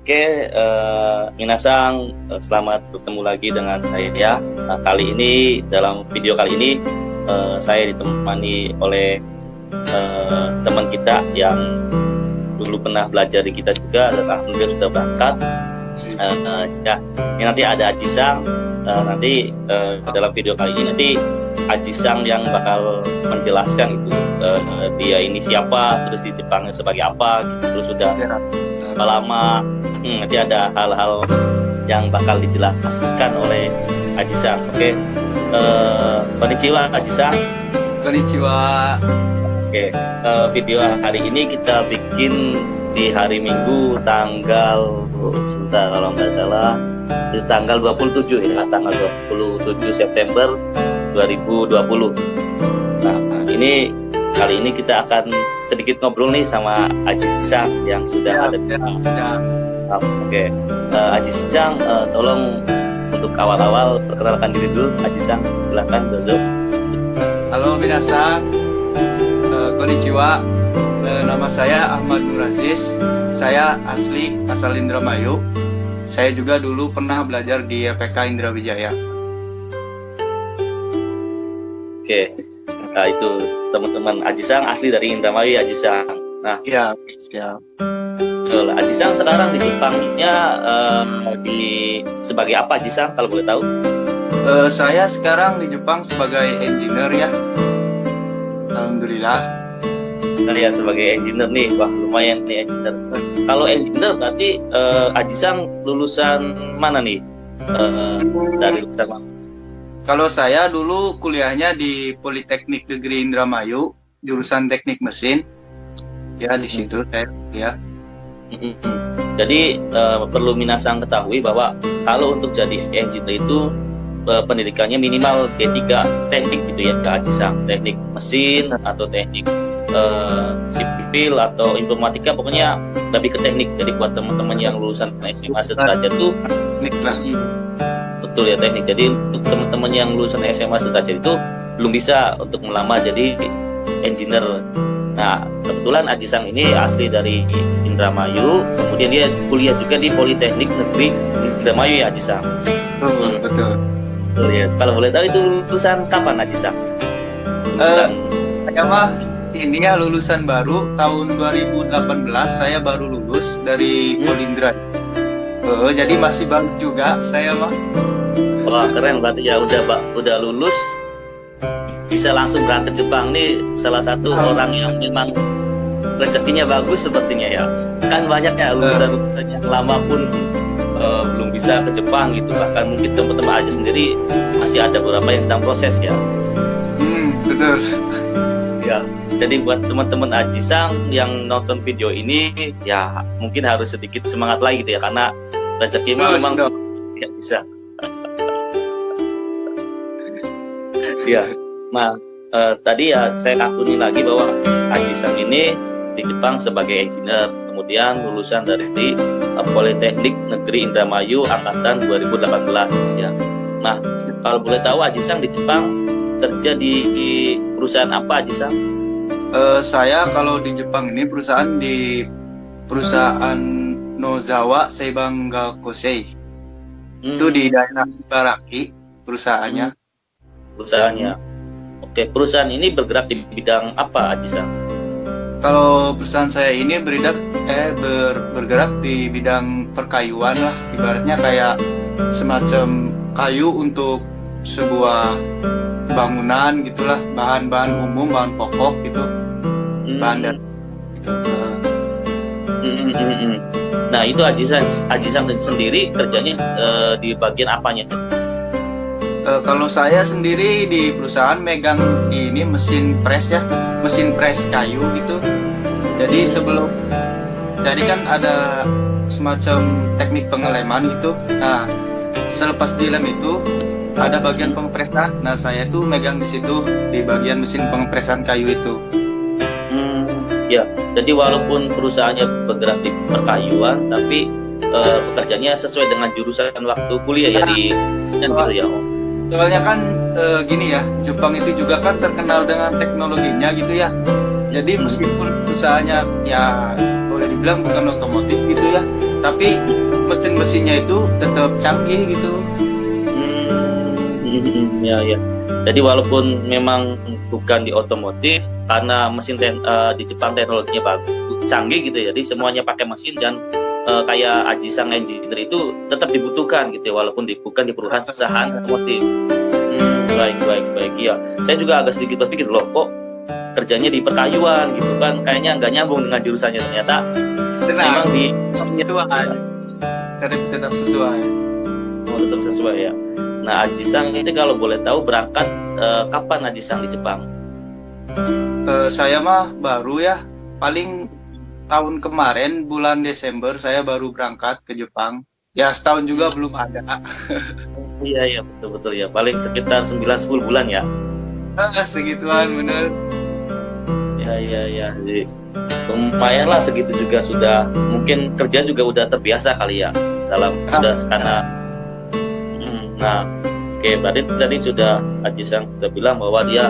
Oke, Minasang, selamat bertemu lagi dengan saya ya. Nah, kali ini dalam video kali ini saya ditemani oleh teman kita yang dulu pernah belajar di kita juga, dan alhamdulillah sudah berangkat. Ya, ini nanti ada Ajisang. Nanti dalam video kali ini nanti Ajisang yang bakal menjelaskan itu dia ini siapa, terus di Jepangnya sebagai apa, gitu. Terus sudah lama. Nanti ada hal-hal yang bakal dijelaskan oleh Ajisang. Oke. Konnichiwa Ajisang. Konnichiwa. Oke. Video hari ini kita bikin di hari Minggu tanggal sebentar kalau nggak salah di tanggal 27 ya, tanggal 27 September 2020. Nah, ini kali ini kita akan sedikit ngobrol nih sama Ajisang yang sudah ada di sini. Oke, Ajisang, tolong untuk awal-awal perkenalkan diri dulu. Ajisang, silakan dozo. Halo minasang, konnichiwa. Nama saya Ahmad Nur Aziz. Saya asal Indramayu. Saya juga dulu pernah belajar di EPK Indra Wijaya. Oke, nah itu teman-teman Ajisang asli dari Indramayu ya, Ajisang. Nah, ya. Betul. Ajisang sekarang di Jepangnya sebagai apa Ajisang kalau boleh tahu? Saya sekarang di Jepang sebagai engineer ya. Alhamdulillah. Nah ya, sebagai engineer nih, wah lumayan nih engineer. Kalau engineer berarti Ajisang lulusan mana nih? Dari lulusan mana? Kalau saya dulu kuliahnya di Politeknik Negeri Indramayu, jurusan teknik mesin. Ya di situ saya ya. Jadi perlu Minasang ketahui bahwa kalau untuk jadi engineer itu pendidikannya minimal D3 teknik gitu ya, Kak Ajisang. Teknik mesin atau teknik sipil atau informatika, pokoknya lebih ke teknik. Jadi buat teman-teman yang lulusan SMA sederajat tuh teknik lah. Betul ya, teknik. Jadi untuk teman-teman yang lulusan SMA sederajat itu belum bisa untuk melamar jadi engineer. Nah, kebetulan Ajisang ini asli dari Indramayu, kemudian dia kuliah juga di Politeknik Negeri Indramayu ya, Ajisang. Betul. Betul ya. Kalau boleh tahu itu lulusan kapan, Ajisang? Saya mah ini ya lulusan baru tahun 2018, saya baru lulus dari Polindra. Jadi masih baru juga saya mah. Wah, keren berarti ya, udah lulus bisa langsung berangkat Jepang. Nih salah satu orang yang memang rezekinya bagus sepertinya ya. Kan banyak ya lulusan yang lama pun belum bisa ke Jepang gitu. Bahkan mungkin teman-teman aja sendiri masih ada beberapa yang sedang proses ya. Betul. Ya, jadi buat teman-teman Ajisang yang nonton video ini ya mungkin harus sedikit semangat lagi gitu ya, karena rezeki memang tidak bisa. Ya, nah tadi ya saya akuni lagi bahwa Ajisang ini di Jepang sebagai engineer, kemudian lulusan dari Politeknik Negeri Indramayu angkatan 2018 ya. Nah, kalau boleh tahu Ajisang di Jepang kerja di perusahaan apa, Ajisang? Saya kalau di Jepang ini perusahaan Nozawa Seibanga Kosei. Itu di daerah Ibaraki perusahaannya. Perusahaannya. Oke, perusahaan ini bergerak di bidang apa, Ajisang? Kalau perusahaan saya ini bergerak di bidang perkayuan lah, ibaratnya kayak semacam kayu untuk sebuah bangunan gitulah, bahan-bahan umum, bahan pokok gitu, bahan dan gitu. Nah itu Ajisang sendiri kerjanya di bagian apanya? Kalau saya sendiri di perusahaan megang ini mesin press ya, mesin press kayu gitu. Jadi jadi kan ada semacam teknik pengeleman gitu. Nah selepas dilem itu ada bagian pengepresan. Nah saya tuh megang di situ di bagian mesin pengepresan kayu itu. Ya, jadi walaupun perusahaannya bergerak di perkayuan, tapi pekerjaannya sesuai dengan jurusan waktu kuliah ya di gitu ya. Soalnya kan gini ya, Jepang itu juga kan terkenal dengan teknologinya gitu ya. Jadi meskipun perusahaannya ya boleh dibilang bukan otomotif gitu ya, tapi mesin-mesinnya itu tetap canggih gitu. Ya ya. Jadi walaupun memang bukan di otomotif, karena di Jepang teknologinya bagus, canggih gitu ya. Jadi semuanya pakai mesin dan kayak Ajisang engineer itu tetap dibutuhkan gitu ya, walaupun bukan di perusahaan otomotif. Baik ya. Saya juga agak sedikit berpikir loh, kok kerjanya di perkayuan gitu kan, kayaknya nggak nyambung dengan jurusannya. Ternyata memang di sesuai, tetap sesuai. Tetap sesuai ya. Nah, Ajisang ini kalau boleh tahu berangkat kapan Ajisang di Jepang? Saya mah baru ya, paling tahun kemarin bulan Desember saya baru berangkat ke Jepang. Ya setahun juga belum ada. Iya betul ya, paling sekitar 9-10 bulan ya. Segituan bener. Ya, jadi lumayan lah segitu juga sudah. Mungkin kerja juga udah terbiasa kali ya dalam udah karena. Nah, oke, berarti tadi sudah Ajisang sudah bilang bahwa dia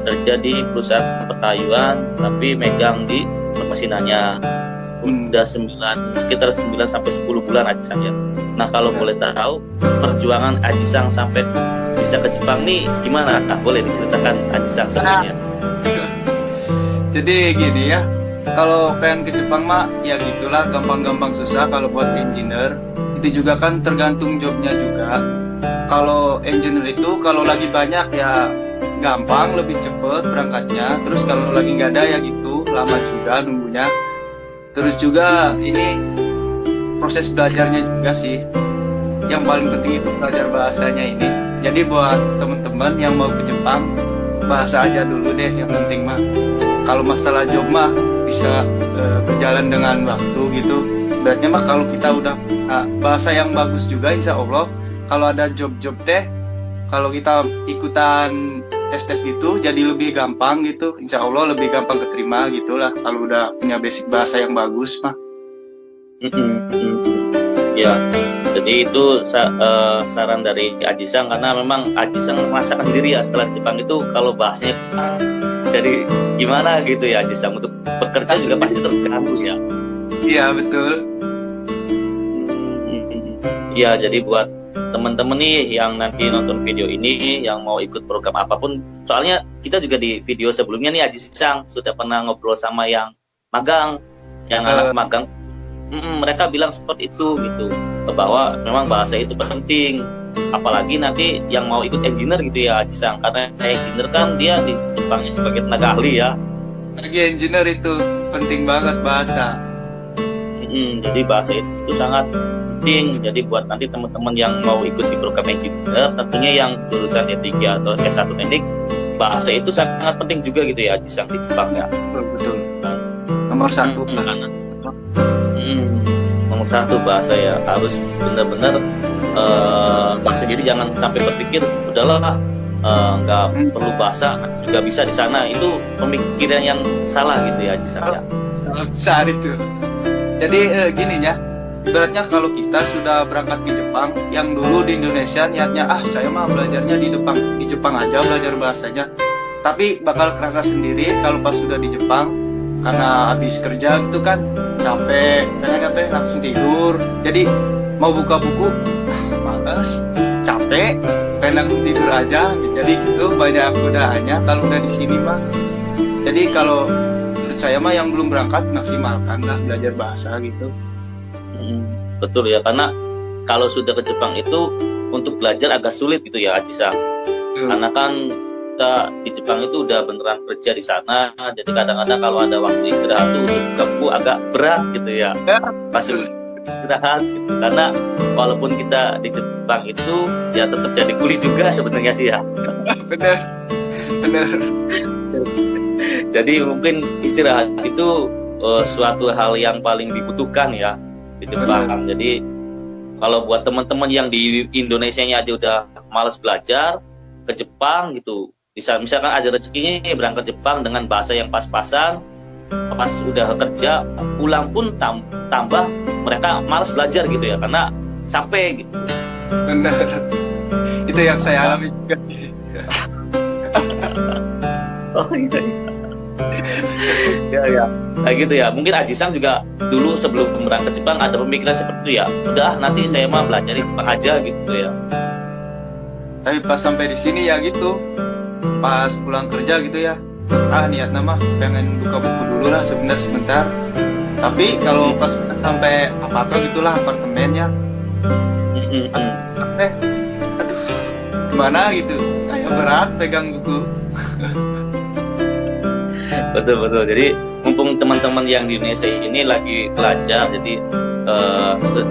kerja di perusahaan perkayuan tapi megang di permesinannya. Udah sekitar 9-10 bulan Ajisang ya. Nah, kalau boleh tahu perjuangan Ajisang sampai bisa ke Jepang nih gimana? Nah, boleh diceritakan Ajisang sebelumnya. Jadi gini ya, kalau pengen ke Jepang mah ya gitulah, gampang-gampang susah. Kalau buat engineer itu juga kan tergantung jobnya juga. Kalau engineer itu kalau lagi banyak ya gampang, lebih cepet berangkatnya. Terus kalau lagi nggak ada ya gitu, lama juga nunggunya. Terus juga ini proses belajarnya juga sih. Yang paling penting itu belajar bahasanya ini. Jadi buat teman-teman yang mau ke Jepang, bahasa aja dulu deh yang penting mah. Kalau masalah job mah bisa berjalan dengan waktu gitu. Beratnya mah kalau kita udah bahasa yang bagus juga insya Allah. Kalau ada job-job teh, kalau kita ikutan tes-tes gitu jadi lebih gampang gitu. Insya Allah lebih gampang keterima gitulah kalau udah punya basic bahasa yang bagus mah. Ya, jadi itu saran dari Ajisang, karena memang Ajisang merasakan sendiri ya setelah di Jepang itu kalau bahasanya jadi gimana gitu ya Ajisang, untuk bekerja juga pasti terganggu ya. Iya betul. Ya, jadi buat teman-teman nih yang nanti nonton video ini yang mau ikut program apapun, soalnya kita juga di video sebelumnya nih Ajisang sudah pernah ngobrol sama yang magang, yang anak magang. Mereka bilang seperti itu gitu, bahwa memang bahasa itu penting, apalagi nanti yang mau ikut engineer gitu ya Ajisang, karena engineer kan dia di Jepangnya sebagai tenaga ahli ya. Bagi engineer itu penting banget bahasa. Jadi bahasa itu sangat penting. Jadi buat nanti teman-teman yang mau ikut di program engineer, tentunya yang jurusan D3 atau S1 teknik, bahasa itu sangat penting juga gitu ya Ajisang di Jepang ya. Betul. Nomor satu nomor satu bahasa ya, harus benar-benar bahasa. Jadi jangan sampai berpikir udahlah nggak perlu bahasa juga bisa di sana, itu pemikiran yang salah gitu ya Ajisang ya. Salah besar itu. Jadi gini ya, beratnya kalau kita sudah berangkat ke Jepang, yang dulu di Indonesia niatnya saya mah belajarnya di Jepang aja belajar bahasanya, tapi bakal kerasa sendiri kalau pas sudah di Jepang, karena habis kerja gitu kan capek, kadang-kadang langsung tidur. Jadi mau buka buku males, capek, pengen langsung tidur aja. Jadi gitu banyak godaannya kalau udah di sini mah. Jadi kalau menurut saya mah yang belum berangkat maksimalkan lah belajar bahasa gitu. Betul ya, karena kalau sudah ke Jepang itu untuk belajar agak sulit gitu ya Ajisang. Karena kan kita di Jepang itu udah beneran kerja di sana, jadi kadang-kadang kalau ada waktu istirahat tuh untuk buka buku agak berat gitu ya. Pasti istirahat gitu, karena walaupun kita di Jepang itu ya tetap jadi kuli juga sebenarnya sih ya. Bener. Jadi mungkin istirahat itu suatu hal yang paling dibutuhkan ya di Jepang. Jadi kalau buat teman-teman yang di Indonesianya aja udah malas belajar, ke Jepang gitu, misalkan ada rezekinya berangkat Jepang dengan bahasa yang pas-pasan, pas udah kerja pulang pun tambah mereka malas belajar gitu ya, karena sampai gitu. Benar. Itu yang saya alami juga. Oh iya. Ya, ya. Nah gitu ya. Mungkin Aji-san juga dulu sebelum berangkat Jepang ada pemikiran seperti itu ya. Udah nanti saya mah belajar di Jepang aja gitu ya. Tapi pas sampai di sini ya gitu, pas pulang kerja gitu ya, niat nama pengen buka buku dulu lah sebentar. Tapi kalau pas sampai apa gitulah apartemennya, aduh, gimana gitu, kayak berat pegang buku. Betul. Jadi mumpung teman-teman yang di Indonesia ini lagi belajar, jadi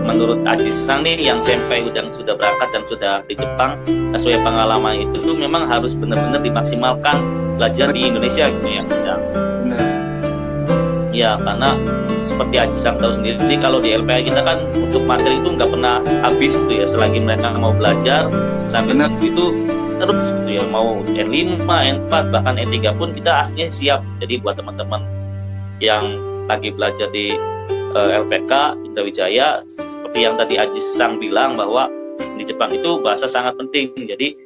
menurut Aji-san nih yang senpai sudah berangkat dan sudah di Jepang, sesuai pengalaman itu tuh memang harus benar-benar dimaksimalkan belajar di Indonesia gitu ya, bisa. Benar. Ya karena seperti Aji-san tahu sendiri kalau di LPA kita kan untuk materi itu nggak pernah habis gitu ya, selagi mereka mau belajar sampai itu terus gitu ya, mau N5, N4 bahkan N3 pun kita aslinya siap. Jadi buat teman-teman yang lagi belajar di LPK Indra Wijaya, seperti yang tadi Aji-san bilang bahwa di Jepang itu bahasa sangat penting, jadi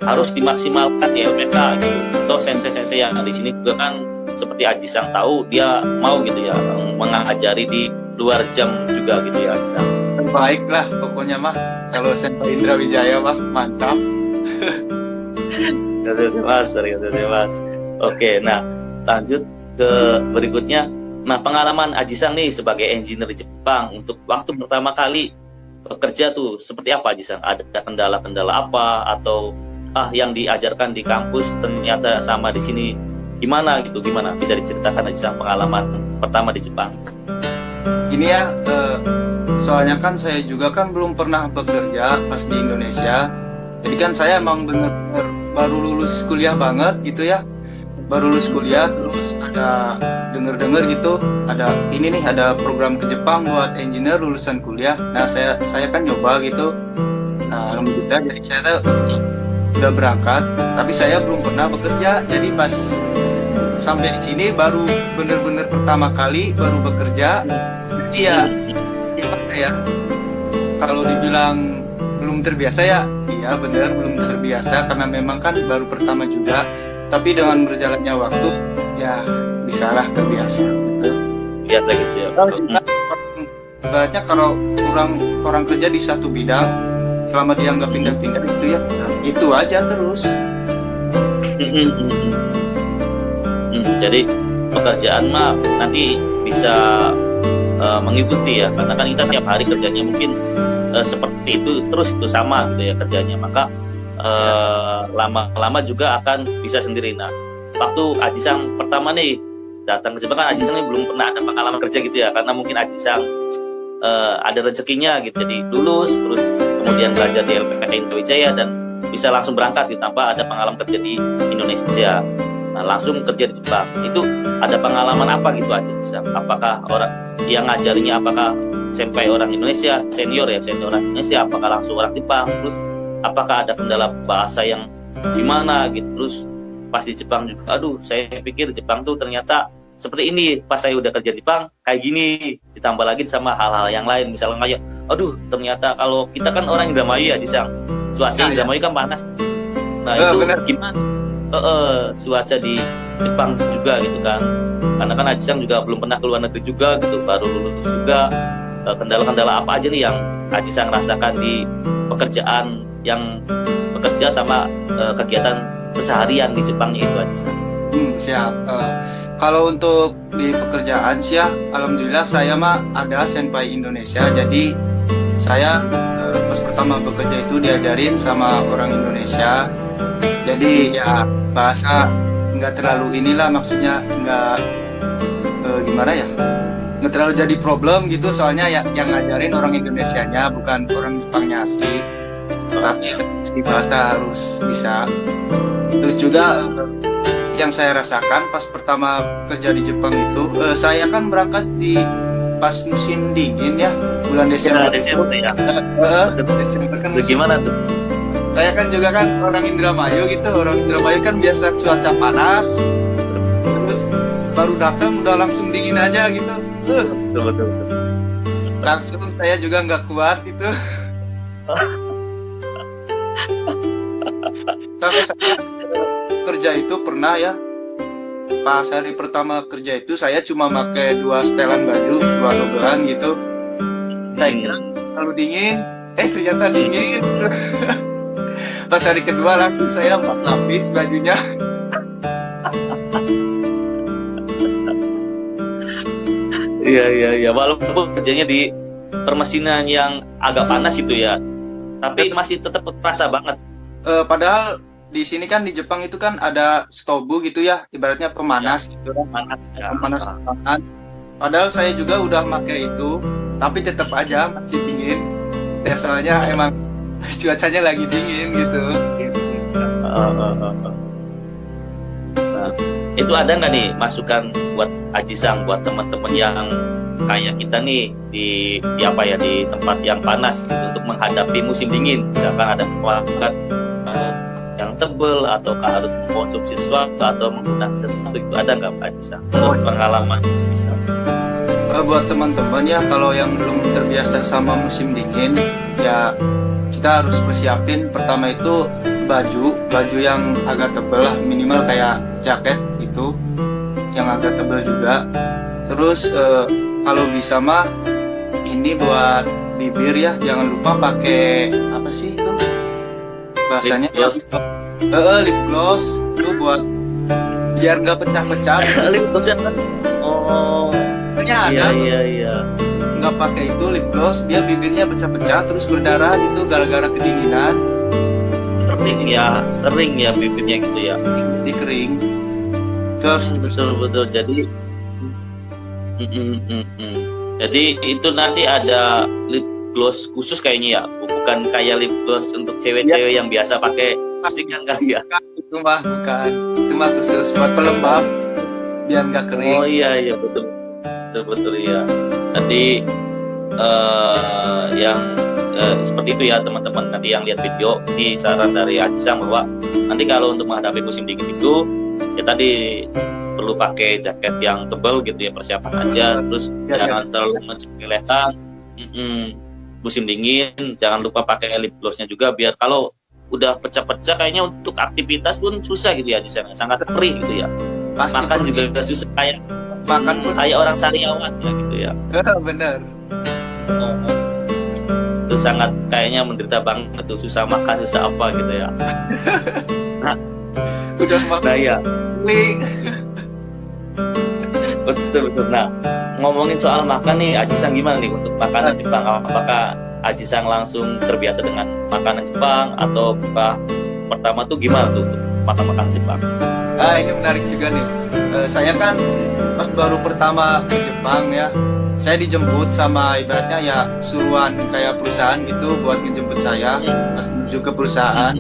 harus dimaksimalkan di LPK gitu. Toh sensei-sensei yang di sini juga kan seperti Aji-san tahu dia mau gitu ya mengajari di luar jam juga gitu ya Aji-san. Terbaik lah pokoknya mah kalau Senpai Indra Wijaya mah mantap. Mas. Oke, nah lanjut ke berikutnya. Nah, pengalaman Aji-san nih sebagai engineer di Jepang untuk waktu pertama kali bekerja tuh seperti apa Aji-san? Ada kendala-kendala apa atau yang diajarkan di kampus ternyata sama di sini gimana gitu? Gimana bisa diceritakan Aji-san pengalaman pertama di Jepang? Ini ya, soalnya kan saya juga kan belum pernah bekerja pas di Indonesia. Jadi kan saya emang bener-bener baru lulus kuliah banget gitu ya. Baru lulus kuliah, terus ada denger gitu, ada program ke Jepang buat engineer lulusan kuliah. Nah saya kan nyoba gitu. Nah alhamdulillah jadi saya tuh udah berangkat, tapi saya belum pernah bekerja. Jadi pas sampai di sini baru bener-bener pertama kali baru bekerja. Jadi ya gimana ya? Kalau dibilang belum terbiasa ya, iya bener belum terbiasa karena memang kan baru pertama juga. Tapi dengan berjalannya waktu ya bisalah terbiasa gitu. Biasa gitu ya. Ibaratnya kalau orang kerja di satu bidang selama dia nggak pindah-pindah itu ya itu aja terus. Jadi pekerjaan mah nanti bisa mengikuti ya, karena kan kita tiap hari kerjanya mungkin seperti itu terus itu sama gitu ya kerjanya, maka lama-lama juga akan bisa sendiri. Nah, waktu Aji-san pertama nih datang ke Jepang kan Aji-san belum pernah ada pengalaman kerja gitu ya, karena mungkin Aji-san ada rezekinya gitu, jadi lulus terus kemudian belajar di LPK Indra Wijaya dan bisa langsung berangkat gitu tanpa ada pengalaman kerja di Indonesia. Nah, langsung kerja di Jepang. Itu ada pengalaman apa gitu Aji-san? Apakah orang yang ngajarinya apakah senpai orang Indonesia, senior orang Indonesia, apakah langsung orang Jepang? Terus apakah ada kendala bahasa yang gimana gitu? Terus pas di Jepang juga, saya pikir Jepang tuh ternyata seperti ini. Pas saya udah kerja di Jepang kayak gini, ditambah lagi sama hal-hal yang lain, misalnya kayak ternyata kalau kita kan orang Indramayu ya di sana, cuaca Indramayu kan panas. Nah itu bener. Gimana cuaca di Jepang juga gitu kan, karena kan Aji-san juga belum pernah keluar negeri juga gitu, baru lulus juga. Kendala-kendala apa aja nih yang Aji-san rasakan di pekerjaan yang bekerja sama kegiatan keseharian di Jepang itu Aji-san? Siap. Kalau untuk di pekerjaan sih ya, alhamdulillah saya mah ada senpai Indonesia. Jadi saya pas pertama bekerja itu diajarin sama orang Indonesia. Jadi ya bahasa nggak terlalu maksudnya nggak gimana ya, nggak terlalu jadi problem gitu. Soalnya yang ngajarin orang Indonesianya bukan orang Jepangnya asli. Tapi di bahasa harus bisa. Terus juga yang saya rasakan pas pertama kerja di Jepang itu, saya kan berangkat di pas musim dingin ya, bulan Desember. Desember ya. Desember kan musim. Gimana tuh? Saya kan juga kan orang Indramayu gitu. Orang Indramayu kan biasa cuaca panas. Terus baru datang udah langsung dingin aja gitu. Betul. Langsung saya juga nggak kuat gitu. Kalau saya kerja itu pernah ya pas hari pertama kerja itu saya cuma pakai 2 setelan baju, 2 dobelan gitu. Saya kira kalau dingin, ternyata dingin. Pas hari kedua langsung saya 4 lapis bajunya. Iya. Walaupun kerjanya di permesinan yang agak panas itu ya, tapi masih tetap terasa banget. Padahal di sini kan di Jepang itu kan ada stobu gitu ya, ibaratnya pemanas gitu kan. Pemanas tangan. Padahal saya juga udah pakai itu, tapi tetap aja masih dingin. Ya soalnya emang cuacanya lagi dingin gitu. Nah, itu ada nggak nih masukan buat Aji-san, buat teman-teman yang kayak kita nih di apa ya, di tempat yang panas gitu, untuk menghadapi musim dingin, misalkan ada peralatan yang tebel atau harus mengkonsumsi sesuatu atau menggunakan sesuatu, itu ada nggak Pak Aji-san pengalaman Aji-san? Buat teman-teman ya, kalau yang belum terbiasa sama musim dingin ya, kita harus persiapin pertama itu baju yang agak tebal lah, minimal kayak jaket itu yang agak tebal juga. Terus kalau bisa mah ini buat bibir ya, jangan lupa pakai apa sih itu bahasanya, lip gloss itu buat biar nggak pecah-pecah. Lip gloss kan? Oh ada iya. Nggak pakai itu lip gloss, dia bibirnya pecah-pecah terus berdarah gitu gara-gara kedinginan. Kering ya bibirnya gitu ya, di kering terus. Betul jadi jadi itu nanti ada lip gloss khusus kayaknya ya, bukan kayak lip gloss untuk cewek-cewek yang biasa pakai plastik kan kali ya. Itu mah bukan, itu mah khusus buat pelembab biar nggak kering. Oh iya betul ya. Tadi yang seperti itu ya teman-teman, nanti yang lihat video ini saran dari Aji-san bahwa nanti kalau untuk menghadapi musim dingin itu ya tadi perlu pakai jaket yang tebal gitu ya, persiapan aja. Terus jangan terlalu kelihatan musim dingin. Jangan lupa pakai lip glossnya juga, biar kalau udah pecah-pecah kayaknya untuk aktivitas pun susah gitu ya, di sana sangat perih gitu ya. Makan juga susah, kayak makan pun kayak orang sariawan ya gitu ya. Bener. Itu sangat kayaknya menderita banget tuh, susah makan, susah apa gitu ya. Udah makan ya. Betul. Nah, ngomongin soal makan nih, Aji-san gimana nih untuk makanan Jepang? Apakah Aji-san langsung terbiasa dengan makanan Jepang, atau pertama tuh gimana tuh untuk makan Jepang? Ini menarik juga nih. Saya kan pas baru pertama ke Jepang ya, saya dijemput sama ibaratnya ya suruhan kayak perusahaan gitu buat ngejemput saya menuju ke perusahaan.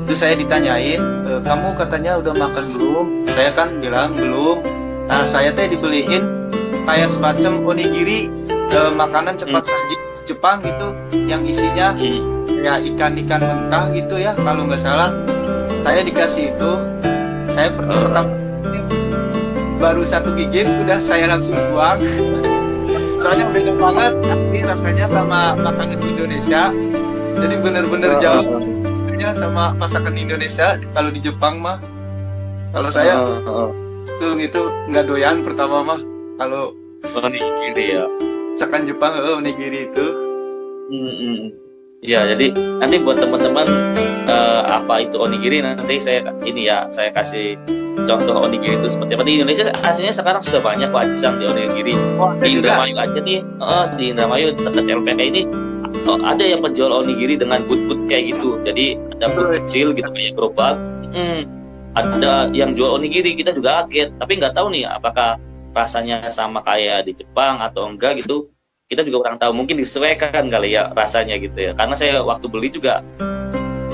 Itu saya ditanyain, kamu katanya udah makan belum? Saya kan bilang belum. Nah, saya dibeliin kayak semacam onigiri, makanan cepat saji Jepang gitu, yang isinya ya ikan-ikan mentah gitu ya kalau nggak salah. Saya dikasih itu, saya pertama baru 1 gigit udah saya langsung buang. Soalnya beda banget ini rasanya sama makanan Indonesia, jadi bener-bener jauh sama masakan Indonesia. Kalau di Jepang mah, kalau saya itu nggak doyan pertama mah kalau onigiri ya. Masakan Jepang onigiri itu. Ya, jadi nanti buat teman-teman apa itu onigiri, nanti saya kasih contoh onigiri itu seperti apa. Di Indonesia aslinya sekarang sudah banyak Pak Aji-san di onigiri. Di Indramayu aja nih, di Indramayu dekat LPK ini ada yang penjual onigiri dengan but-but kayak gitu. Jadi ada but kecil gitu kayak gerobak. Ada yang jual onigiri, kita juga kaget. Tapi nggak tahu nih apakah rasanya sama kayak di Jepang atau enggak gitu. Kita juga kurang tahu, mungkin disesuaikan kali ya rasanya gitu ya. Karena saya waktu beli juga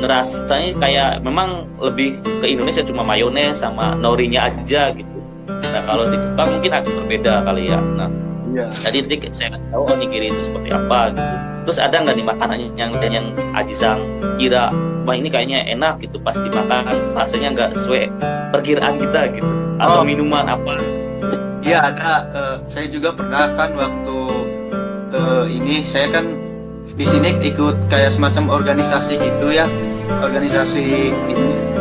ngerasanya kayak memang lebih ke Indonesia, cuma mayones sama norinya aja gitu. Nah kalau di Jepang mungkin agak berbeda kali ya. Nah jadi saya kasih tahu onigiri itu seperti apa gitu. Terus ada nggak nih makanan yang Aji-san kira wah ini kayaknya enak gitu, pas dimakan rasanya nggak sesuai perkiraan kita gitu, atau minuman apa? Iya ada. Saya juga pernah kan waktu ini saya kan di sini ikut kayak semacam organisasi gitu ya, organisasi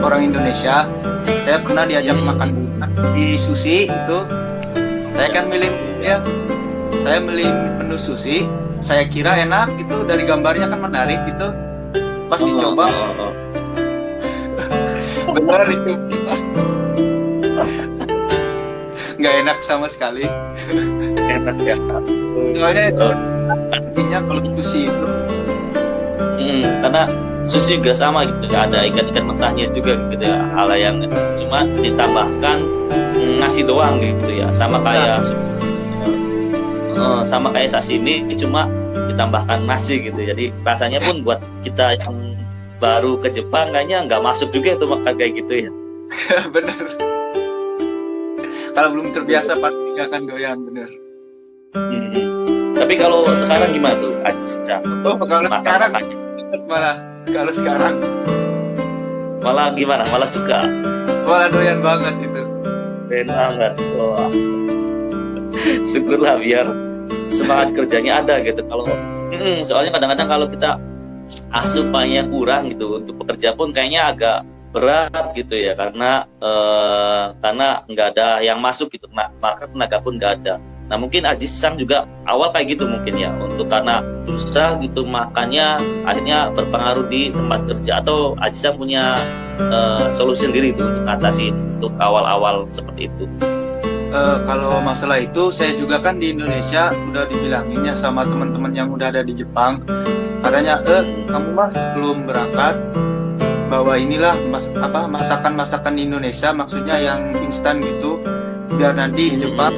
orang Indonesia. Saya pernah diajak makan di sushi itu saya kan milih ya, saya milih menu sushi, saya kira enak gitu, dari gambarnya kan menarik gitu, pas dicoba benar itu nggak enak sama sekali. Enak ya. Soalnya itu artinya kalau sushi itu Karena sushi juga sama gitu ya, ada ikan-ikan mentahnya juga gitu ya, hal yang cuma ditambahkan nasi doang gitu ya, sama kayak sashimi cuma ditambahkan nasi gitu. Jadi rasanya pun buat kita yang baru ke Jepang kayaknya nggak masuk juga tuh makan kayak gitu ya. bener. Kalau belum terbiasa pasti nggak akan doyan, bener. Tapi kalau sekarang gimana tuh Ajisa untuk Kalau sekarang makan-makannya? kalau sekarang Malah gimana? Malah suka? malah doyan banget itu. Keren banget. Wah. Syukurlah biar semangat kerjanya ada gitu. Kalau soalnya kadang-kadang kalau kita asupannya kurang gitu, untuk bekerja pun kayaknya agak berat gitu ya, karena nggak ada yang masuk gitu, maka tenaga pun nggak ada. Nah mungkin Ajisang juga awal kayak gitu mungkin ya, untuk karena susah gitu makannya akhirnya berpengaruh di tempat kerja, atau Ajisang punya solusi sendiri tuh untuk atasi untuk awal-awal seperti itu. Kalau masalah itu saya juga kan di Indonesia udah dibilanginnya sama teman-teman yang udah ada di Jepang, katanya kamu mah sebelum berangkat bawa inilah masakan Indonesia, maksudnya yang instan gitu, biar nanti di Jepang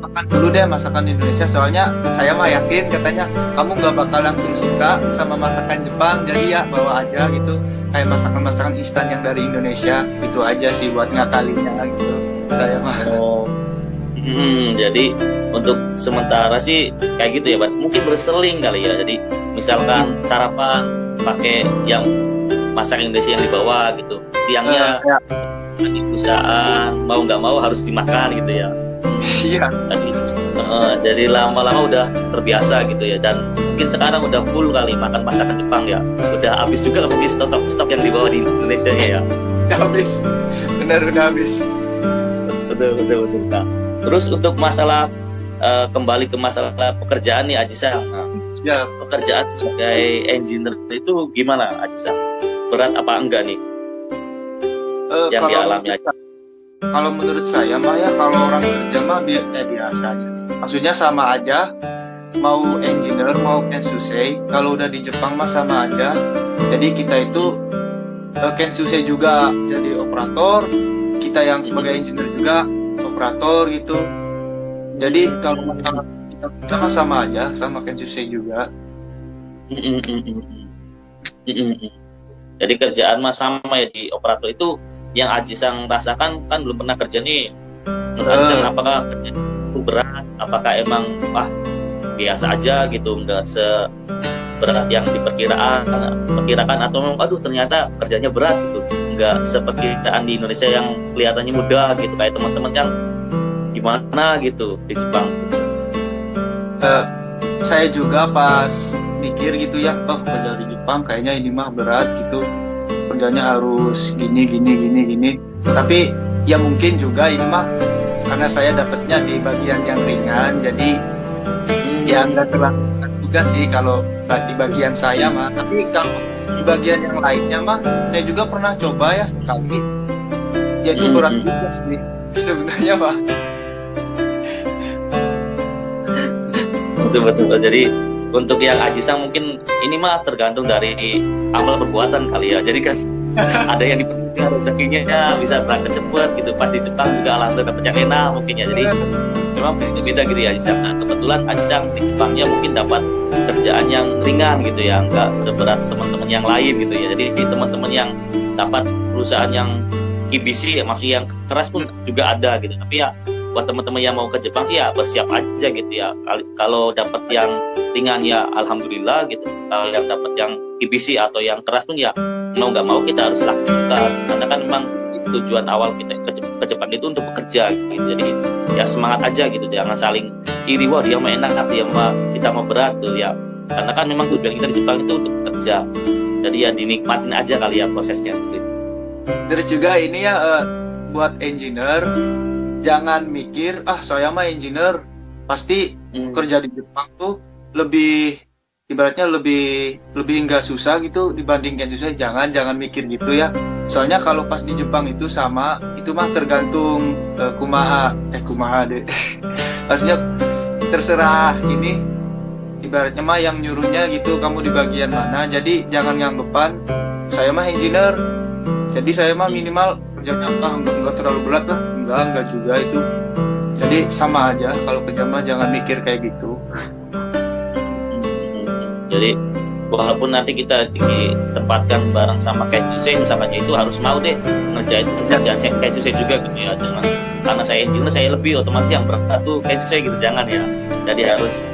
makan dulu deh masakan Indonesia. Soalnya saya mah yakin katanya kamu nggak bakal langsung suka sama masakan Jepang, jadi ya bawa aja gitu kayak masakan instan yang dari Indonesia, itu aja sih buat ngakalinnya gitu saya mah. Jadi untuk sementara sih kayak gitu ya, mungkin berseling kali ya. Jadi misalkan sarapan pakai yang masak Indonesia yang dibawa gitu, siangnya di perusahaan mau nggak mau harus dimakan gitu ya. Iya. Jadi lama-lama udah terbiasa gitu ya, dan mungkin sekarang udah full kali makan masakan Jepang ya. Udah habis juga mungkin stok yang dibawa di Indonesia ya. Udah habis, benar udah habis. Betul. Nah, terus untuk masalah kembali ke masalah pekerjaan nih Ajisa. Ya. Pekerjaan sebagai engineer itu gimana Ajisa? Berat apa enggak nih yang dialami Ajisa? Kalau menurut saya mah ya, kalau orang kerja mah biasa aja. Maksudnya sama aja, mau engineer mau kensusei, kalau udah di Jepang mah sama aja. Jadi kita itu kensusei juga jadi operator, kita yang sebagai engineer juga operator gitu. Jadi kalau masalah kita mah sama aja, sama kensusei juga. Jadi kerjaan mah sama ya di operator itu. Yang Ajisang rasakan kan belum pernah kerja nih. Ajisang apakah kerja itu berat? Apakah emang biasa aja gitu, nggak seberat yang diperkirakan, atau memang ternyata kerjanya berat gitu, nggak seperti kerjaan di Indonesia yang kelihatannya mudah gitu, kayak teman-teman yang gimana gitu di Jepang. Saya juga pas mikir gitu ya, kerja di Jepang kayaknya ini mah berat gitu, kerjanya harus gini. Tapi ya mungkin juga ini mah karena saya dapatnya di bagian yang ringan, jadi ya nggak terlalu berat juga sih kalau di bagian saya mah. Tapi kalau di bagian yang lainnya mah saya juga pernah coba ya sekali, ya itu berat juga sih sebenarnya mah. Betul. Jadi untuk yang Ajisang mungkin ini mah tergantung dari amal perbuatan kali ya. Jadi kan ada yang diperlukan rezekinya bisa berangkat cepat gitu, pas di Jepang juga alhamdulillah dapat yang enak mungkin ya. Jadi memang beda gitu ya Ajisang. Nah kebetulan Ajisang di Jepangnya mungkin dapat kerjaan yang ringan gitu ya, nggak seberat teman-teman yang lain gitu ya. Jadi teman-teman yang dapat perusahaan yang kibisi, maksudnya yang keras pun juga ada gitu. Tapi ya buat teman-teman yang mau ke Jepang sih ya bersiap aja gitu ya. Kalau dapat yang ringan ya alhamdulillah gitu. Kalau yang dapat yang kibisi atau yang keras pun ya mau nggak mau kita harus lakukan, karena kan memang tujuan awal kita ke Jepang itu untuk bekerja gitu. Jadi ya semangat aja gitu, jangan saling iri, wah dia mah enak, kita mah berat tuh ya, karena kan memang tujuan kita di Jepang itu untuk bekerja. Jadi ya dinikmatin aja kali ya prosesnya gitu. Terus juga ini ya buat engineer jangan mikir saya mah engineer pasti kerja di Jepang tuh lebih ibaratnya lebih nggak susah gitu dibandingkan susah. Jangan mikir gitu ya. Soalnya kalau pas di Jepang itu sama itu mah tergantung kumaha deh. Maksudnya terserah ini ibaratnya mah yang nyuruhnya gitu kamu di bagian mana. Jadi jangan nganggepan saya mah engineer. Jadi saya mah minimal kerjanya enggak terlalu berat lah. Enggak juga itu. Jadi sama aja kalau kerja mah jangan mikir kayak gitu. Jadi walaupun nanti kita ditempatkan bareng sama Kensei misalkan itu harus mau deh ngerjain kerjaan Kensei juga gitu ya. Jangan karena saya engineer saya lebih otomatis yang berat tuh Kensei gitu, jangan ya. Jadi harus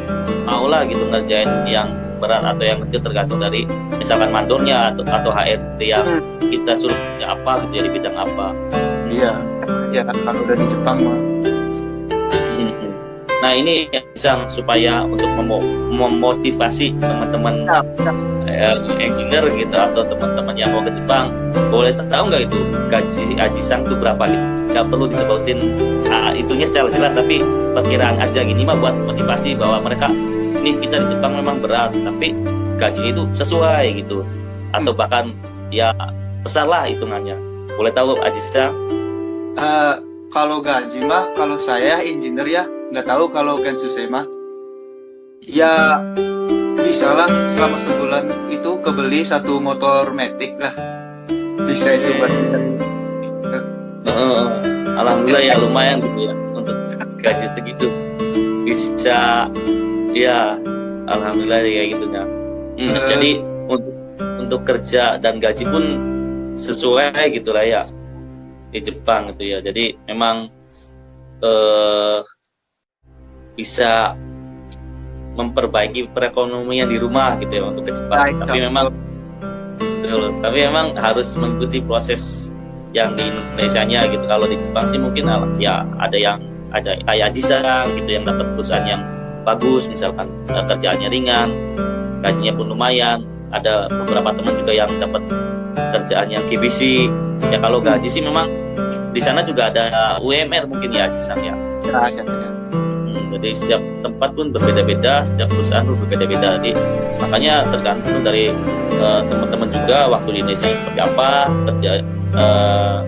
mau lah gitu ngerjain yang berat atau yang kecil tergantung dari misalkan mandornya atau HRD yang kita suruh apa gitu ya di bidang apa. Iya ya kalau udah di Jepang mah. Nah ini yang supaya untuk memotivasi teman-teman engineer gitu atau teman-teman yang mau ke Jepang, boleh tahu nggak itu gaji Ajisang itu berapa gitu? Nggak perlu disebutin itunya secara jelas, tapi perkiraan aja gini mah buat motivasi bahwa mereka nih kita di Jepang memang berat, tapi gajinya itu sesuai gitu, atau bahkan ya besar lah hitungannya. Boleh tahu Ajisang? Kalau gaji mah, kalau saya engineer ya, nggak tahu kalau Kensei mah. Ya bisa lah selama sebulan itu kebeli 1 motor Matic lah. Bisa itu buat. Alhamdulillah ya lumayan gitu ya untuk gaji segitu. Bisa ya alhamdulillah kayak gitu ya. Jadi untuk kerja dan gaji pun sesuai gitulah ya di Jepang gitu ya. Jadi memang bisa memperbaiki perekonomian di rumah gitu ya untuk ke Jepang. Tapi memang harus mengikuti proses yang di Indonesia-nya gitu. Kalau di Jepang sih mungkin ya ada kayak Ajisang gitu yang dapat perusahaan yang bagus, misalkan kerjaannya ringan, gajinya pun lumayan. Ada beberapa teman juga yang dapat kerjaan yang KBC. Ya kalau gaji sih memang di sana juga ada UMR mungkin ya Ajisang ya. Jadi setiap tempat pun berbeda-beda, setiap perusahaan pun berbeda-beda. Jadi makanya tergantung dari teman-teman juga waktu di Indonesia seperti apa, kerja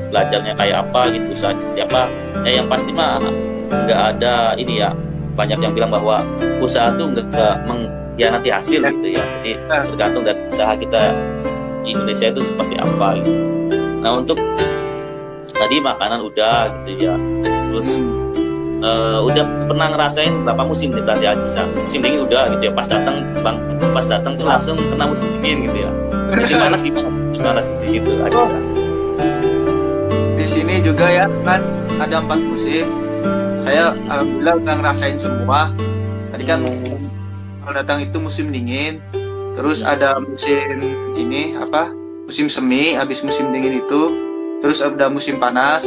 belajarnya kayak apa gitu, usaha seperti apa. Yang pasti mah nggak ada ini ya, banyak yang bilang bahwa usaha tuh nggak mengkhianati hasil gitu ya. Jadi tergantung dari usaha kita di Indonesia itu seperti apa gitu. Nah untuk tadi makanan udah gitu ya, terus udah pernah ngerasain berapa musim nih berarti Ajisang? Musim dingin udah gitu ya, pas datang tuh langsung kena musim dingin gitu ya. Musim panas gimana? Musim panas di situ Ajisang? Di sini juga ya kan ada 4 musim. Saya alhamdulillah udah ngerasain semua. Tadi kan kalau datang itu musim dingin, terus ada musim ini musim semi, habis musim dingin itu, terus ada musim panas.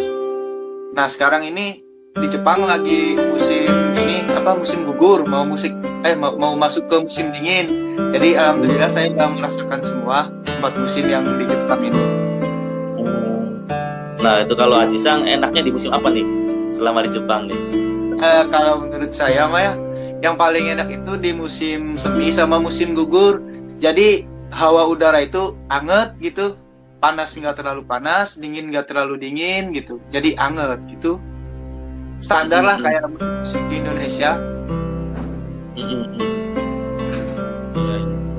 Nah sekarang ini di Jepang lagi musim gugur, mau masuk ke musim dingin. Jadi alhamdulillah saya sudah merasakan semua 4 musim yang di Jepang ini. Nah itu kalau Ajisang enaknya di musim apa nih selama di Jepang nih? Kalau menurut saya mah ya, yang paling enak itu di musim semi sama musim gugur. Jadi hawa udara itu anget gitu, panas nggak terlalu panas, dingin nggak terlalu dingin gitu. Jadi anget gitu. Standar lah kayak musim di Indonesia.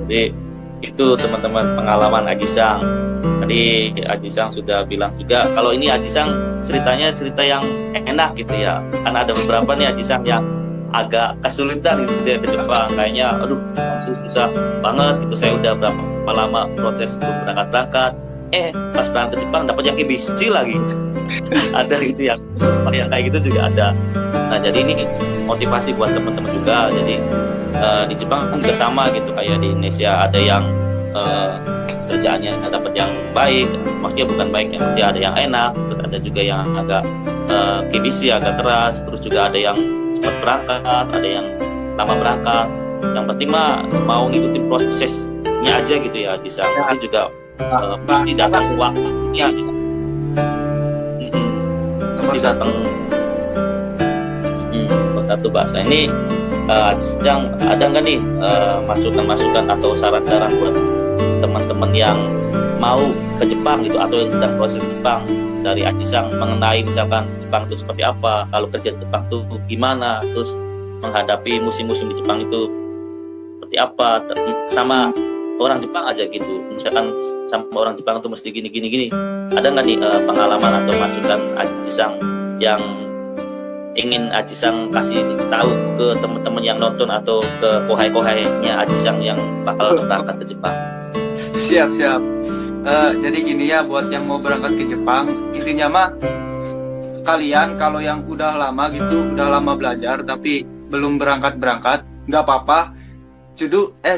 Jadi itu teman-teman pengalaman Ajisang. Tadi Ajisang sudah bilang juga kalau ini Ajisang ceritanya cerita yang enak gitu ya. Karena ada beberapa nih Ajisang yang agak kesulitan gitu ya di Jepang. Kayaknya susah banget gitu. Saya udah berapa lama proses belum berangkat. Pas berangkat ke Jepang dapat yang KBC lagi gitu. Ada gitu yang kayak gitu juga ada. Nah jadi ini motivasi buat teman-teman juga. Jadi di Jepang kan juga sama gitu kayak di Indonesia, ada yang kerjaannya dapat yang baik, maksudnya bukan baik yang maksudnya ada yang enak, terus ada juga yang agak KBC agak keras, terus juga ada yang cepat berangkat, ada yang lama berangkat. Yang penting mah mau ngikutin prosesnya aja gitu ya di sana. Nanti juga pasti datang waktunya gitu. Pasti datang satu bahasa. Ini Ajisang ada nggak nih masukan-masukan atau saran-saran buat teman-teman yang mau ke Jepang gitu atau yang sedang proses di Jepang, dari Ajisang mengenai misalkan Jepang itu seperti apa, kalau kerja di Jepang itu gimana, terus menghadapi musim-musim di Jepang itu seperti apa, sama orang Jepang aja gitu, misalkan sama orang Jepang itu mesti gini. Ada nggak nih pengalaman atau masukan Ajisang yang ingin Ajisang kasih tahu ke teman-teman yang nonton atau ke kohai-kohainya Ajisang yang bakal berangkat ke Jepang? Siap. Jadi gini ya, buat yang mau berangkat ke Jepang, intinya mah kalian kalau yang udah lama gitu, udah lama belajar tapi belum berangkat nggak apa-apa.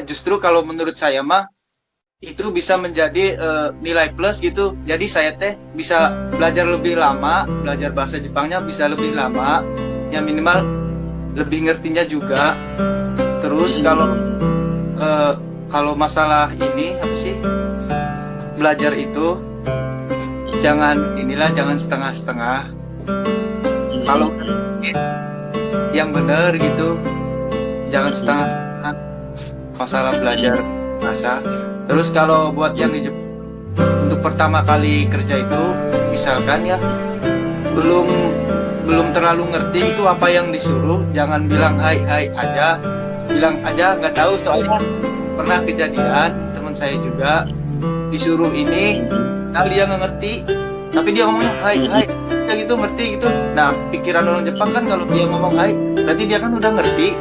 Justru kalau menurut saya mah itu bisa menjadi nilai plus gitu. Jadi saya bisa belajar lebih lama, belajar bahasa Jepangnya bisa lebih lama, ya minimal lebih ngertinya juga. Terus kalau masalah ini apa sih, belajar itu jangan setengah-setengah. Kalau yang benar gitu, jangan setengah-setengah masalah belajar bahasa. Terus kalau buat yang di Jepang untuk pertama kali kerja itu, misalkan ya belum terlalu ngerti itu apa yang disuruh, jangan bilang hai aja, bilang aja nggak tahu. Soalnya pernah kejadian teman saya juga disuruh ini, nah dia nggak ngerti, tapi dia ngomongnya hai kayak gitu, ngerti gitu. Nah pikiran orang Jepang kan kalau dia ngomong hai berarti dia kan udah ngerti.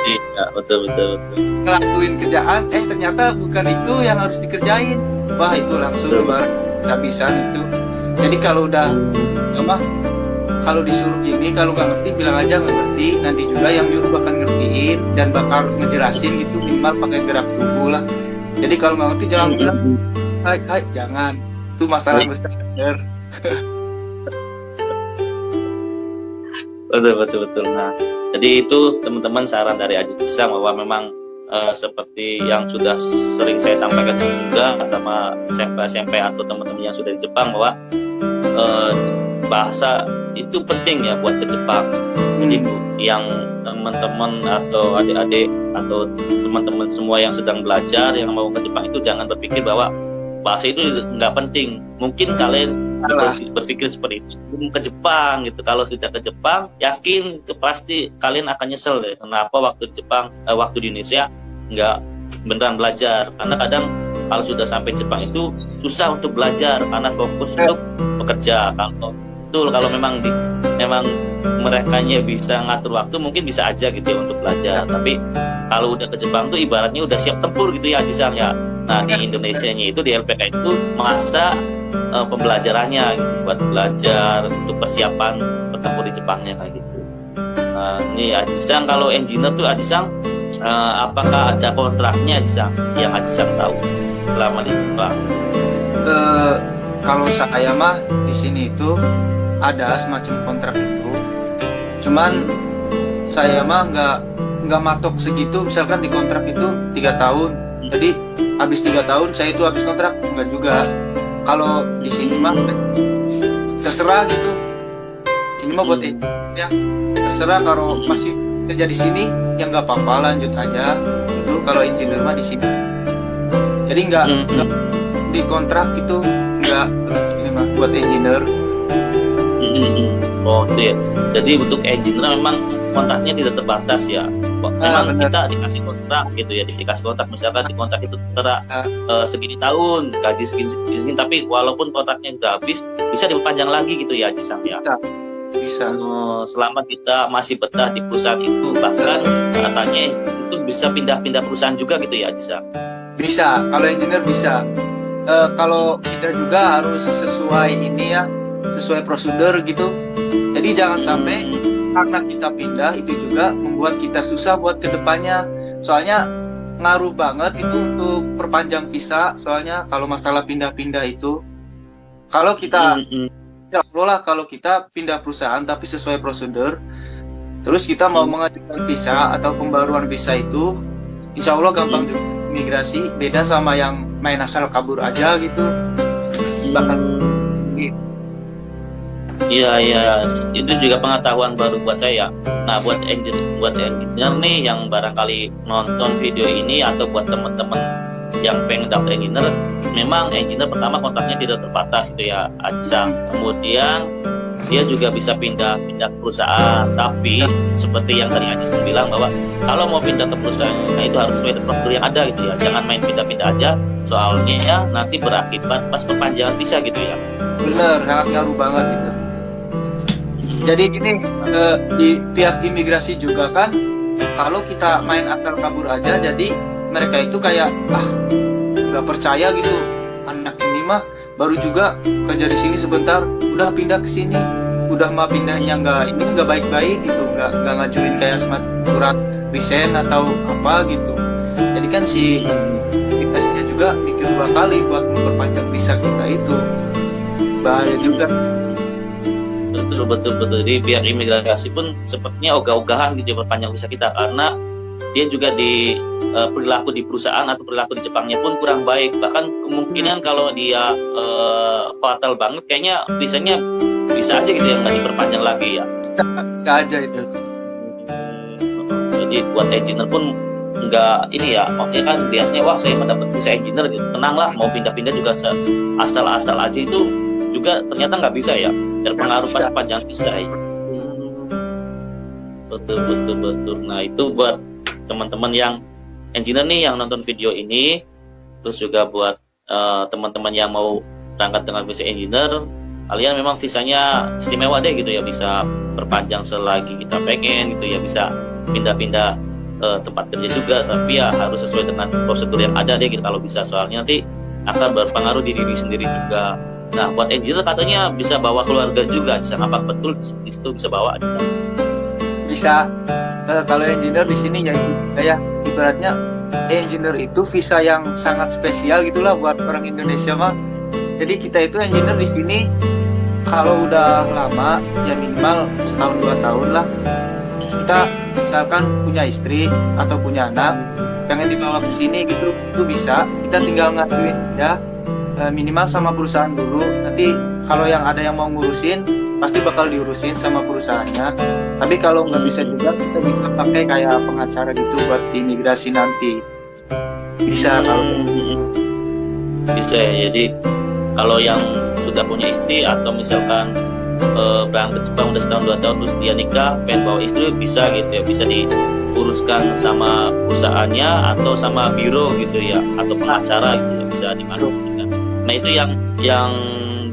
Iya, betul. Ngelakuin kerjaan, ternyata bukan itu yang harus dikerjain. Wah itu langsung nggak bisa itu. Jadi kalau kalau disuruh gini, kalau nggak ngerti bilang aja nggak ngerti. Nanti juga yang nyuruh bakal ngertiin dan bakal ngejelasin gitu, minimal pakai gerak tubuh lah. Jadi kalau nggak ngerti jangan bilang hai, jangan. Itu masalah besar. Betul. Nah, jadi itu teman-teman saran dari Ajisang bahwa memang seperti yang sudah sering saya sampaikan juga sama SMP atau teman-teman yang sudah di Jepang, bahwa bahasa itu penting ya buat ke Jepang. Jadi yang teman-teman atau adik-adik atau teman-teman semua yang sedang belajar yang mau ke Jepang itu jangan berpikir bahwa bahasa itu nggak penting. Mungkin kalian berpikir seperti itu ke Jepang gitu. Kalau sudah ke Jepang, yakin itu pasti kalian akan nyesel deh. Kenapa waktu di Jepang, waktu di Indonesia nggak beneran belajar? Karena kadang kalau sudah sampai Jepang itu susah untuk belajar karena fokus untuk bekerja. Kalau memang merekanya bisa ngatur waktu, mungkin bisa aja gitu ya untuk belajar. Tapi kalau udah ke Jepang tuh ibaratnya udah siap tempur gitu ya Ajisang ya. Nah di Indonesianya itu di LPK itu masa pembelajarannya gitu, buat belajar untuk persiapan bertempur di Jepangnya kayak gitu. Nah ini Ajisang, kalau engineer tuh Ajisang apakah ada kontraknya Ajisang yang Ajisang tahu selama di Jepang? Kalau saya mah di sini itu ada semacam kontrak itu, cuman saya mah nggak matok segitu. Misalkan di kontrak itu 3 tahun, jadi habis 3 tahun saya itu habis kontrak, enggak juga. Kalau di sini mah terserah gitu. Ini mah buat ya terserah, kalau masih kerja di sini ya nggak apa-apa, lanjut aja. Itu kalau engineer mah di sini. Jadi nggak di kontrak gitu, nggak. Ini mah buat engineer. Oh itu ya. Jadi untuk engineer memang kontraknya tidak terbatas ya. Memang kita dikasih kontrak gitu ya, dikasih kontrak misalkan di kontrak itu tertera segini tahun, gaji segini, tapi walaupun kontraknya udah habis bisa diperpanjang lagi gitu ya Ajisang ya. Bisa. Selama kita masih betah di perusahaan itu, bahkan katanya itu bisa pindah-pindah perusahaan juga gitu ya Ajisang. Bisa, kalau engineer bisa. Kalau kita juga harus sesuai ini ya, sesuai prosedur gitu. Jadi jangan sampai karena kita pindah itu juga membuat kita susah buat kedepannya. Soalnya ngaruh banget itu untuk perpanjang visa. Soalnya kalau masalah pindah-pindah itu, kalau kita ya Allah, kalau kita pindah perusahaan tapi sesuai prosedur, terus kita mau mengajukan visa atau pembaruan visa itu, insya Allah gampang juga migrasi. Beda sama yang main asal kabur aja gitu. Bahkan Iya, iya, itu juga pengetahuan baru buat saya. Nah, buat engineer nih yang barangkali nonton video ini atau buat teman-teman yang pengen daftar engineer, memang engineer pertama kontraknya tidak terbatas itu ya, Ajisa. Kemudian dia juga bisa pindah-pindah perusahaan, tapi seperti yang tadi Ajisa bilang bahwa kalau mau pindah ke perusahaan itu harus sesuai dengan prosedur yang ada gitu ya. Jangan main pindah-pindah aja, soalnya ya nanti berakibat pas perpanjangan visa gitu ya. Bener, sangat ngaruh banget gitu. Jadi gini, di pihak imigrasi juga kan, kalau kita main asal kabur aja, jadi mereka itu kayak nggak percaya gitu, anak ini mah baru juga kerja di sini sebentar udah pindah ke sini, udah mah pindahnya nggak baik-baik gitu, nggak ngajuin kayak semacam surat resign atau apa gitu. Jadi kan si imigrasinya juga mikir 2 kali buat memperpanjang visa kita, itu bahaya juga. Betul. Jadi pihak imigrasi pun sepertinya ogah-ogahan gitu ya perpanjang visa kita, karena dia juga di perilaku di perusahaan atau perilaku di Jepangnya pun kurang baik. Bahkan kemungkinan kalau dia fatal banget, kayaknya visanya bisa aja gitu ya nggak diperpanjang lagi ya. Bisa aja itu. Jadi buat engineer pun nggak ini ya, makanya kan biasanya wah saya mendapat visa engineer gitu, tenang lah mau pindah-pindah juga asal-asal aja, itu juga ternyata nggak bisa ya, terpengaruh pas perpanjangan visa ya. Betul. Nah itu buat teman-teman yang engineer nih yang nonton video ini, terus juga buat teman-teman yang mau berangkat dengan visa engineer, kalian memang visanya istimewa deh gitu ya, bisa perpanjang selagi kita pengen gitu ya, bisa pindah-pindah tempat kerja juga, tapi ya harus sesuai dengan prosedur yang ada deh gitu kalau bisa, soalnya nanti akan berpengaruh di diri sendiri juga. Nah buat engineer katanya bisa bawa keluarga juga, bisa apa betul di situ bisa bawa aja? Bisa. Kalau engineer di sini ya ibaratnya engineer itu visa yang sangat spesial gitulah buat orang Indonesia mah. Jadi kita itu engineer di sini kalau udah lama ya minimal setahun 2 tahun lah, kita misalkan punya istri atau punya anak pengen dibawa ke sini gitu, itu bisa, kita tinggal ngajuin ya minimal sama perusahaan dulu. Nanti kalau yang ada yang mau ngurusin pasti bakal diurusin sama perusahaannya. Tapi kalau nggak bisa juga, kita bisa pakai kayak pengacara gitu buat di imigrasi nanti. Bisa kalau bisa ya. Jadi kalau yang sudah punya istri atau misalkan berangkat Jepang udah setahun 2 tahun terus dia nikah pengen bawa istri, bisa gitu ya, bisa diuruskan sama perusahaannya atau sama biro gitu ya, atau pengacara gitu, bisa dimana bisa. Nah itu yang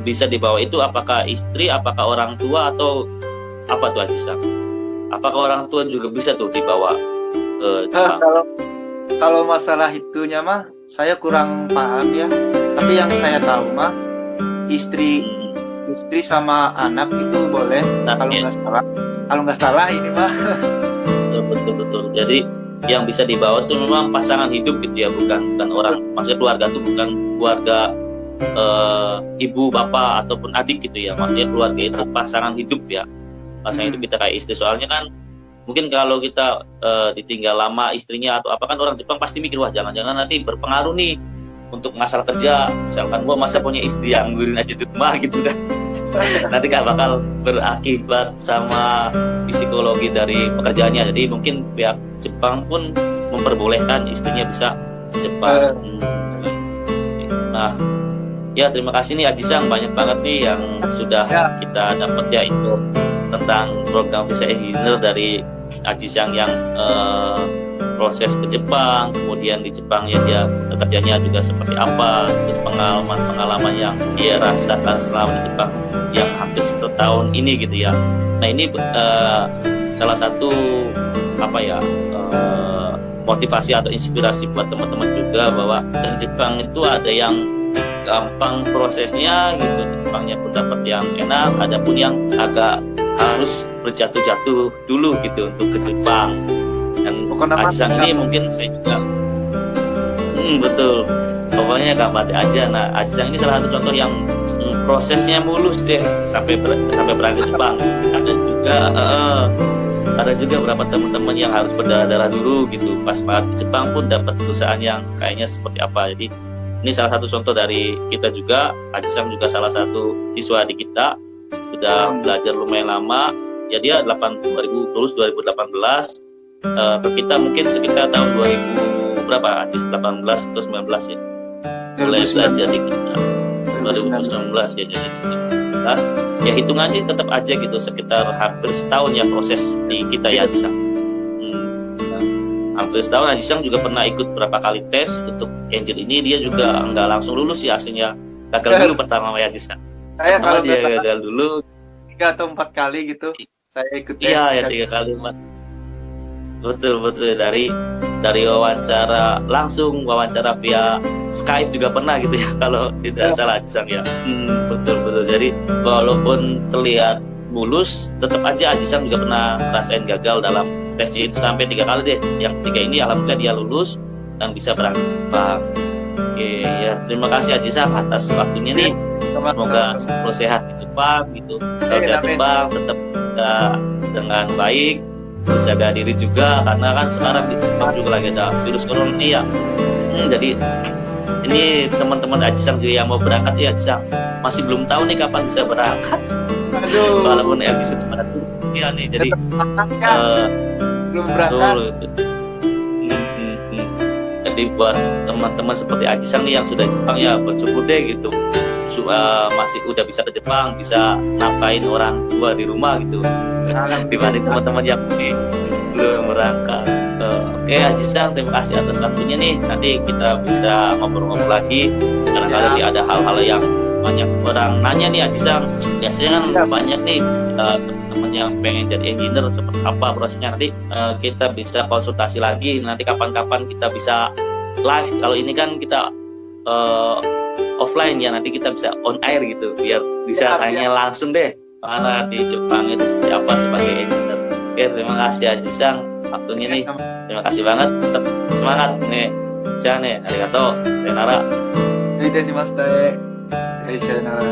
bisa dibawa itu apakah istri, apakah orang tua, atau apa tuh Ajisa? Apakah orang tua juga bisa tuh dibawa ke Jepang? Kalau masalah itunya mah saya kurang paham ya. Tapi yang saya tahu mah istri sama anak itu boleh. Nah, kalau nggak salah ini mah. Betul. Jadi yang bisa dibawa tuh memang pasangan hidup gitu ya, bukan orang. Maksudnya keluarga tuh bukan keluarga ibu, bapak ataupun adik gitu ya. Maksudnya keluarga itu pasangan hidup ya. Pasangan hidup kita kayak istri. Soalnya kan mungkin kalau kita ditinggal lama istrinya atau apa, kan orang Jepang pasti mikir wah jangan-jangan nanti berpengaruh nih untuk masalah kerja. Misalkan gua masa punya istri yang ngurusin aja di rumah gitu kan. Nanti kan bakal berakibat sama psikologi dari pekerjaannya. Jadi mungkin pihak Jepang pun memperbolehkan istrinya bisa ke Jepang. Nah ya terima kasih nih Ajisa, banyak banget nih yang sudah kita dapat ya itu tentang program visa engineer dari Ajisa yang proses ke Jepang, kemudian di Jepang ya dia kerjanya juga seperti apa, terus pengalaman yang dia rasakan selama di Jepang yang hampir 1 tahun ini gitu ya. Nah ini salah satu motivasi atau inspirasi buat teman-teman juga bahwa di Jepang itu ada yang gampang prosesnya gitu, di Jepangnya pun dapat yang enak, ada pun yang agak harus berjatuh-jatuh dulu gitu untuk ke Jepang. Dan Ajisa ini mungkin saya juga betul, pokoknya gampang aja. Nah Ajisa ini salah satu contoh yang prosesnya mulus deh sampai berangkat ke Jepang. Ada juga beberapa teman-teman yang harus berdarah-darah dulu gitu, pas banget ke Jepang pun dapat perusahaan yang kayaknya seperti apa. Jadi ini salah satu contoh dari kita juga. Ajisa juga salah satu siswa di kita, udah belajar lumayan lama. Ya dia 2000 lulus 2018. Ke kita mungkin sekitar tahun 2000 berapa? 18 atau 19 ya. Mulai 2019. belajar di kita. 2019 ya, jadi 2019. Ya hitungan sih tetap aja gitu sekitar hampir setahun ya proses di kita ya Ajisang. Hampir setahun. Ajisang juga pernah ikut berapa kali tes untuk Angel ini, dia juga nggak langsung lulus sih aslinya, gagal dulu pertama ya Ajisang. Saya kalau dia nggak salah gagal dulu 3 atau 4 kali gitu saya ikut tes. iya ya 3 kali 4. Betul dari wawancara langsung, wawancara via Skype juga pernah gitu ya kalau tidak salah Ajisang ya. Betul jadi walaupun terlihat mulus, tetap aja Ajisang juga pernah rasain gagal dalam tes itu sampai 3 kali deh. Yang 3 ini alhamdulillah dia lulus dan bisa berangkat ke Jepang. Oke ya, terima kasih Ajisang atas waktunya nih. Semoga selalu sehat di Jepang gitu. Kalau sehat di Jepang tetap dengan baik, berjaga diri juga karena kan sekarang di Jepang juga lagi ada virus corona ini ya. Jadi ini teman-teman Ajisang juga yang mau berangkat ya Ajisang masih belum tahu nih kapan bisa berangkat. Aduh. Walaupun LG sudah ada ya nih, jadi belum berangkat. Jadi buat teman-teman seperti Ajisang nih yang sudah di Jepang ya bersyukur deh gitu. Masih udah bisa ke Jepang, bisa nafkahin orang tua di rumah gitu. Dibanding teman-teman yang belum berangkat. Oke Ajisang, terima kasih atas waktunya nih. Nanti kita bisa ngobrol-ngobrol lagi. Karena kalau ada hal-hal yang banyak orang nanya nih Ajisang, biasanya kan banyak nih teman-teman yang pengen jadi engineer seperti apa prosesnya. Nanti kita bisa konsultasi lagi. Nanti kapan-kapan kita bisa live. Kalau ini kan kita offline ya, nanti kita bisa on air gitu biar bisa tanya langsung deh mana di Jepang itu seperti apa sebagai engineer. Oke, terima kasih Ajisang waktunya nih. Terima kasih banget, tetap semangat nih. Jangan nih, arigato, sayonara. Sayonara.